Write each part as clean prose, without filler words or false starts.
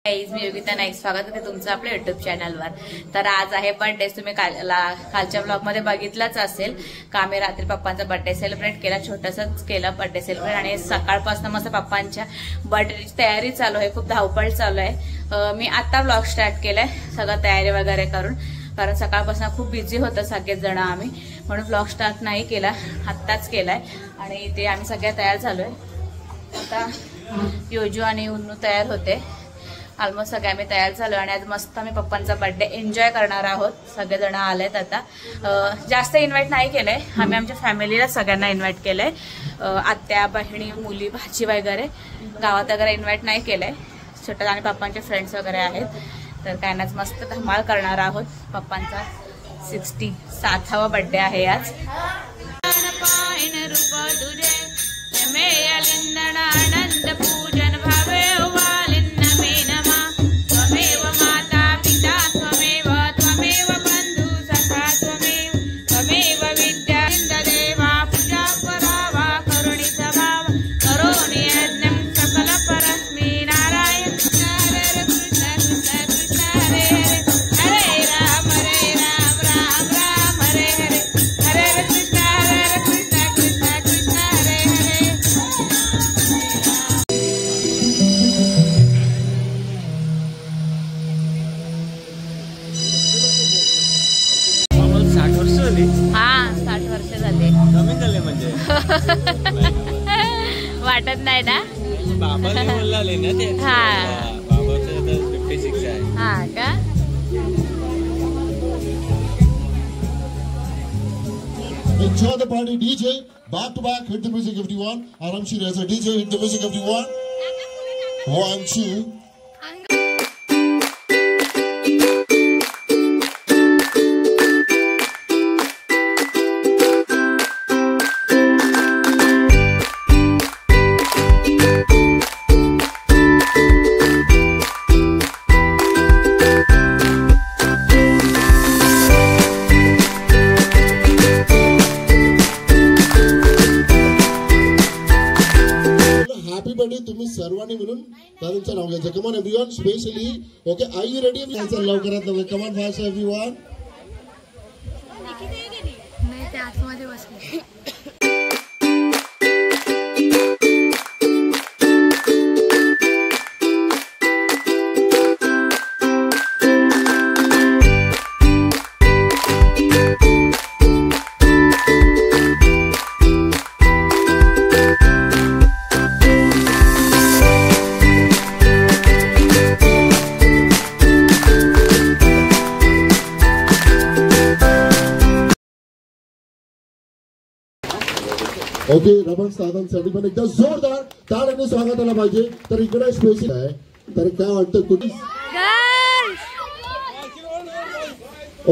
मी योगिता नाईक, स्वागत आहे तुमचं आपल्या युट्यूब चॅनलवर। तर आज आहे बर्थडे। तुम्ही कालच्या ब्लॉग मध्ये बघितलाच असेल का आम्ही रात्री पप्पांचा बर्थडे सेलिब्रेट केला, छोटासाच केला बर्थडे सेलिब्रेट। आणि सकाळपासून मस्त पप्पांच्या बर्थडेची तयारी चालू आहे, खूप धावपळ चालू आहे। मी आता ब्लॉग स्टार्ट केलाय सगळं तयारी वगैरे करून, कारण सकाळपासून खूप बिझी होतं सगळेच जण आम्ही, म्हणून ब्लॉग स्टार्ट नाही केला, आत्ताच केलाय। आणि ते आम्ही सगळे तयार झालोय। आता योजू आणि उन्नू तयार होते, ऑलमोस्ट सगळे आम्ही तयार झालो। आणि आज मस्त आम्ही पप्पांचा बर्थडे एन्जॉय करणार आहोत। सगळेजण आलेत। आता जास्त इन्व्हाइट नाही केलंय आम्ही, आमच्या फॅमिलीला सगळ्यांना इन्व्हाइट केलंय, आत्या बहिणी मुली भाची वगैरे, गावात वगैरे इन्व्हाइट नाही केलंय। छोटा आणि पप्पांचे फ्रेंड्स वगैरे आहेत, तर काय नाच मस्त धमाल करणार आहोत। पप्पांचा 67वा बर्थडे आहे आज। वाटत नाही ना, हा का? Enjoy the party, DJ. Back to back, hit the music everyone. Aramshi as a DJ, hit the music everyone. 1, 2. तुम्ही सर्वांनी मिळून दादांचं नाव घ्यायचं। Come on everyone, specially okay, are you ready? यायचं लवकरात लवकर, कम ऑन फास्ट एवरीवन। नाही ते आतमध्ये बसले। ओके, रमण साधनसाठी पण एकदा जोरदार टाळ्यांनी स्वागताला पाहिजे। तर इकडे स्पेशल आहे, तर काय वाटतं कुठे?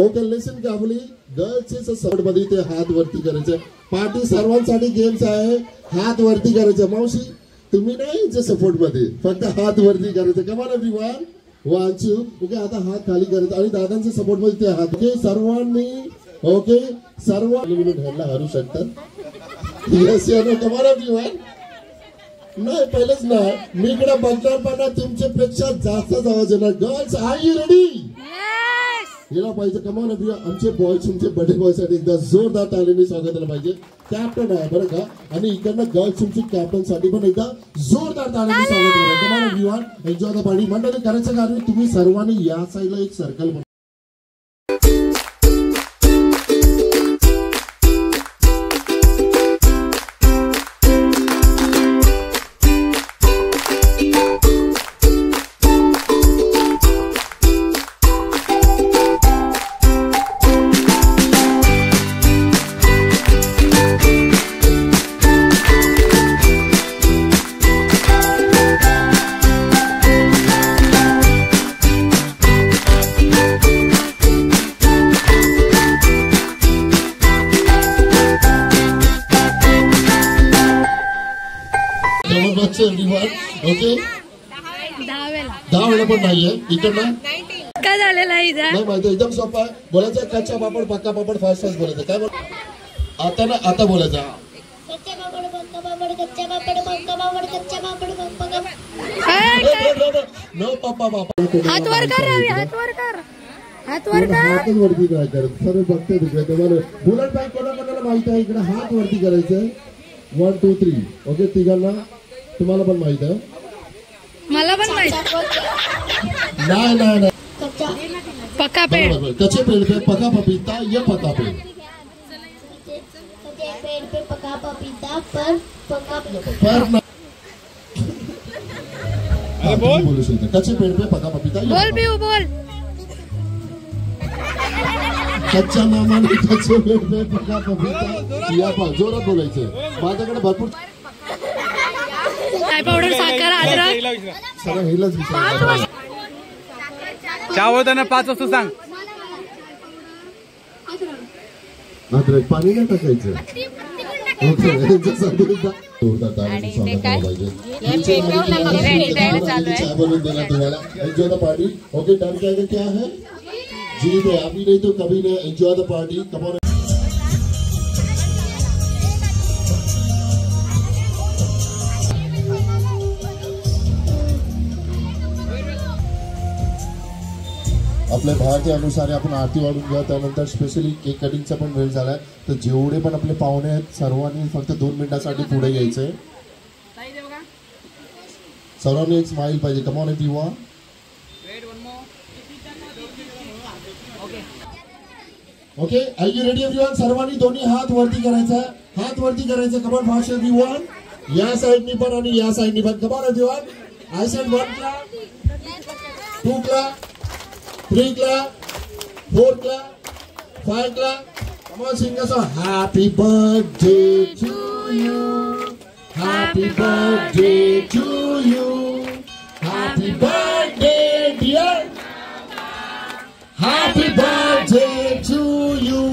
ओके, लिसन केअरफुली, गर्ल्सचे सपोर्ट मध्ये ते हात वरती करायचे। पार्टी सर्वांसाठी गेम्स आहे, हात वरती करायचे। मावशी तुम्ही नाही जे सपोर्ट मध्ये, फक्त हात वरती करायचे। कम ऑन एवरीवन, 1, 2. ओके, आता हात खाली करायचे आणि दादांच्या सपोर्ट मध्ये ते हात। ओके सर्वांनी, ओके सर्वांनी मिळून ह्याला हरू शकतात। येस या नो, कम ऑन एवरीवन। नाही पहिलेच ना, मी इकडे बघणार पण तुमच्या पेक्षा जास्तच आवाज येणार। Girls are you ready? याला पाहिजे। कम ऑन एवरीवन, आमचे बॉयज तुमचे बर्थडे बॉय साठी एकदा जोरदार टाळ्यांनी स्वागताला पाहिजे। कॅप्टन आहे बरं का, आणि इकडनं गर्ल्स तुमची कॅप्टन साठी पण एकदा जोरदार टाळ्यांनी स्वागत करा। कम on everyone, enjoy the party. मंडळी करायचं कारण तुम्ही सर्वांनी या साईडला एक सर्कल ओके 10 वेळा पण नाहीये इकडनं काय झालेलं आहे नाही माहिती, एकदम सोपा आहे। बोलायचं कच्चा पापड पक्का पापड, फास्ट फास्ट बोलायचं। काय बोल आता ना, आता बोलायचं कच्चा पापड पक्का पापड, कच्चा पापड नो पप्पा बापा हात वर कर रवी, हात वर कर, हात वर कर. हातच वरती काय करत सर्व बघते तिकडे तुम्हाला बुलेट बाईक कोणाकोणाला माहित आहे इकडे हात वरती करायचं 1 2 3 ओके तिघांना तुम्हाला पण माहित आहे मला पण माहित. नाही नाही नाही पक्का पेड़, कच्चे पेड़ पे पका पपीता ये पता पेड़ पेड़ पे पका पपीता पर पका पर बोल बोलू शकते कच्चे पेड़ पे पका पपीता बोल पिऊ बोल. कच्च्या नामाने कच्चे पेड़ पे पका पपीता या पा जोरात बोलायचं माझ्याकडे भरपूर चाय पावडर, साखर, अद्रक. सगळं हेलाच विचार चहा होताना 5 वाजता सांग. अद्रक पाणी नाही टाकायचं आणि ते काय रेडी राहायला चालू आहे. चाय बनवून देना तुम्हाला enjoy the party okay done क्या है जीत है अभी नहीं तो कभी नहीं enjoy the party come on. आपल्या भावाच्या अनुसार आपण आरती वाढून घ्या त्यानंतर स्पेशली केक कटिंगचा पण वेळ झालाय तर जेवढे पण आपले पाहुणे आहेत सर्वांनी फक्त 2 मिनिटासाठी पुढे यायचंय. सर्वांनी एक स्माइल पाहिजे come on everyone. Okay are you ready everyone सर्वांनी दोन्ही हात वरती करायचा हात वरती करायचा कम ऑन फास्ट एव्हरीवन. या साइडनी पण आणि या साइडनी पण कम on everyone. I said 1 clap 2 clap 3 clap, 4 clap, 5 clap. Come on, sing us a happy birthday to you. Happy birthday to you. Happy birthday, dear. Happy birthday to you.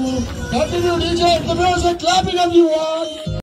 Continue, DJ. The music clapping everyone.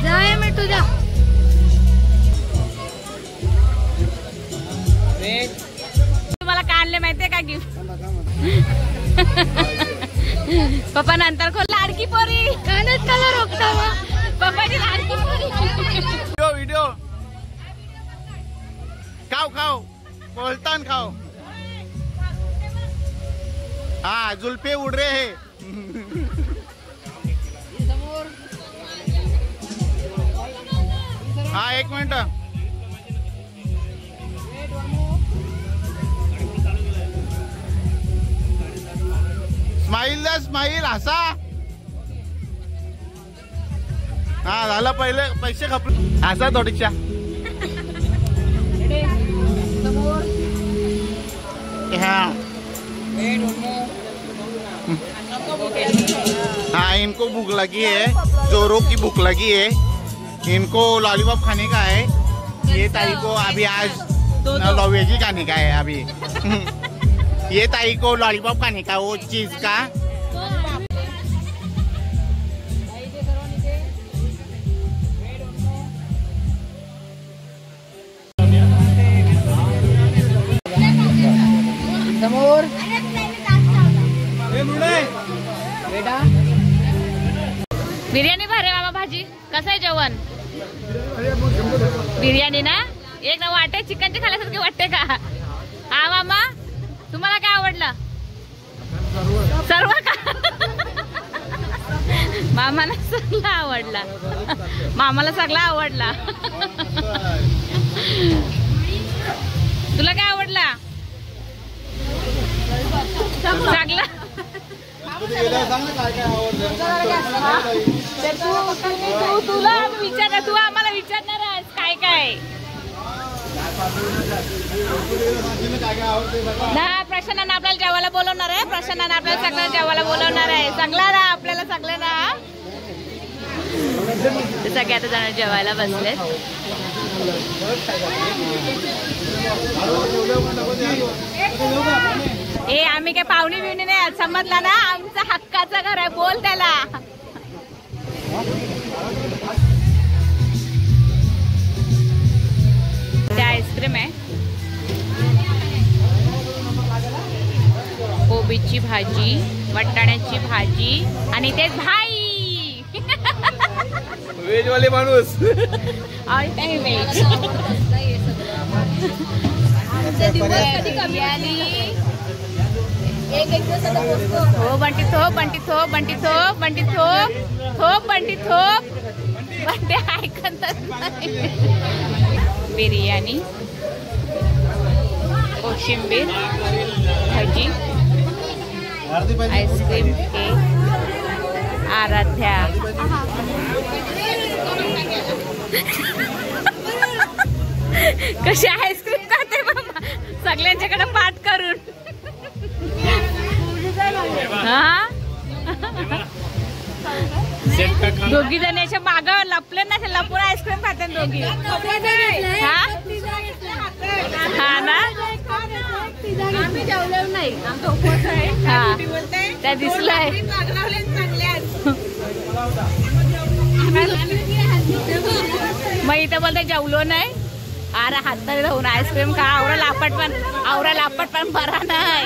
जाय मी तुझ्या तुम्हाला काय आणले माहितीये का gift? पप्पा नंतर खोल लाडकी पोरी कानच कलर रोखता पप्पाची लाडकी पोरी. व्हिडिओ खाओ खाओ बोलतान खाओ. हाँ जुल्फे उड़ रहे हैं. हाँ एक मिनिट. स्माइल द स्माइल हसा. हा झालं पहिले पैसे खपले. हसा थोडीशा. हाँ हाँ इनको भूख लगी है. जोरों की भूख लगी है. इनको लॉलीपॉप खाने का है. ये ताई को अभी आज वेजी खाने का है अभी. ये ताई को लॉलीपॉप खाने का वो चीज का. समोर बिर्याणी भारे मामा. भाजी कसं आहे जेवण? बिर्याणी ना एक ना वाटे चिकनचे खाल्यासारखे वाटते का? हा मामा तुम्हाला काय आवडलं? सर्व का? मामाला सगळं आवडला. मामाला सगळं आवडला. तुला काय आवडला? सगळं. तुला विचार तू आम्हाला विचारणार आहेस काय काय ना? प्रशांत आपल्याला जेवायला बोलवणार आहे. प्रशांत आपल्याला सगळं जेवायला बोलवणार आहे. चांगला ना आपल्याला सगळं ना. ते सगळे आता जण जेवायला बसलेत. ए आम्ही काय पाहुणी बिवणी नाही समजला ना. आमचं हक्काचं घर आहे. बोल त्याला. ते आईस्क्रीम आहे. कोबीची भाजी, वाटाण्याची भाजी आणि ते भाई वेज वाले माणूस. All time veg. हो बंटी थोप बंटी थोप बंटी थोप बंटी थोप थोप बंटी थोप. बंटे ऐकतच नाही. बिर्याणी, कोशिंबीर, भाजी, आईस्क्रीम, केक, आराध्या. कशी आईस्क्रीम खाते मामा सगळ्यांच्याकडे पाठ करून. हा दोघी जण याच्या माग लपले ना. लपून आईस्क्रीम खाते दोघी. हा ना नाही त्या दिसलंय. मग इथं बोलते जेवलो नाही. अरे हात तरी धुवून आईस्क्रीम खा. आवरा लापट पण बरा नाही.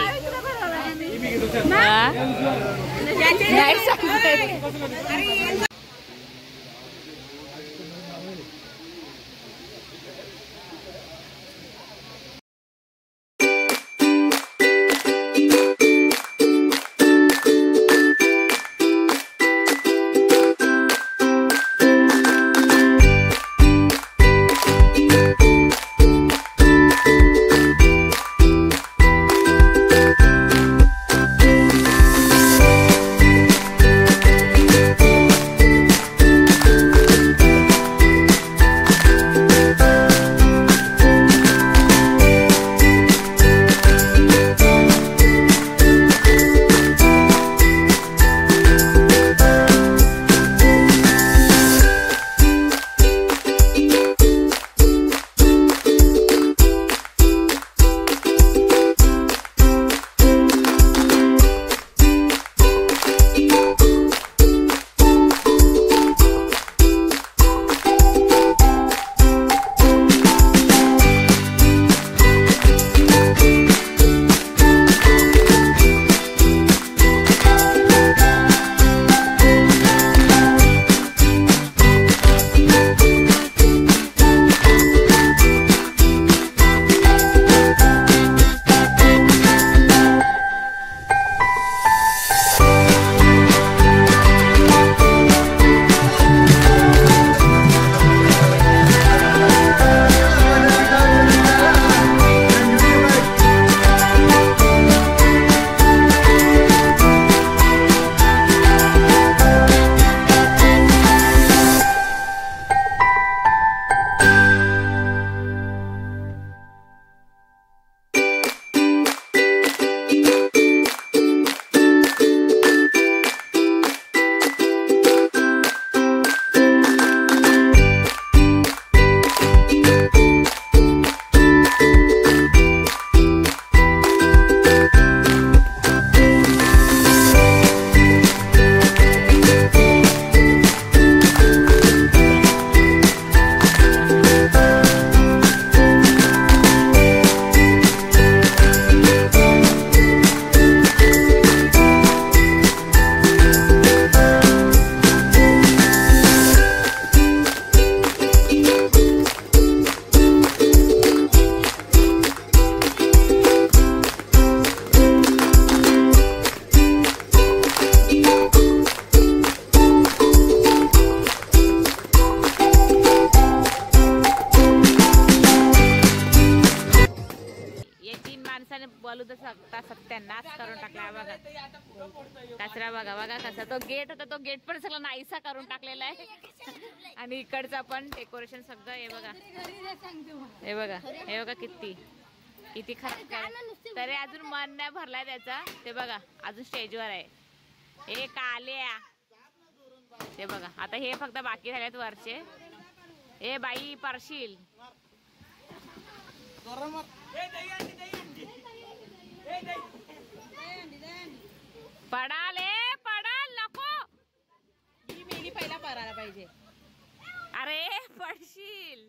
कचरा बघा बघा कसा तो गेट होता, तो गेट पण सगळं नाहीसा करून टाकलेला आहे. आणि इकडचा पण डेकोरेशन सगळं हे बघा, हे बघा, हे बघा किती खराब. तरी अजून मन नाही भरलाय त्याचा. ते बघा अजून स्टेजवर आहे. हे काल्या ते बघा. आता हे फक्त बाकी झालेत वरचे. ए बाई पारशील पडाल नको. ही मेली पहिला पडायला पाहिजे. अरे पडशील.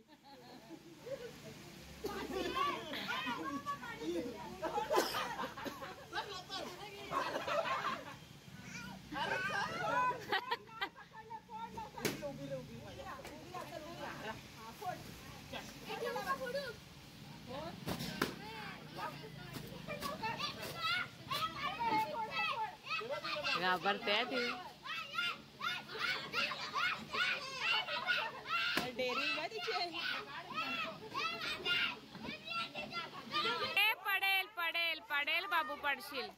घाबरते ती. डेअरिंग का तिची. पडेल पडेल पडेल बाबू पडशील.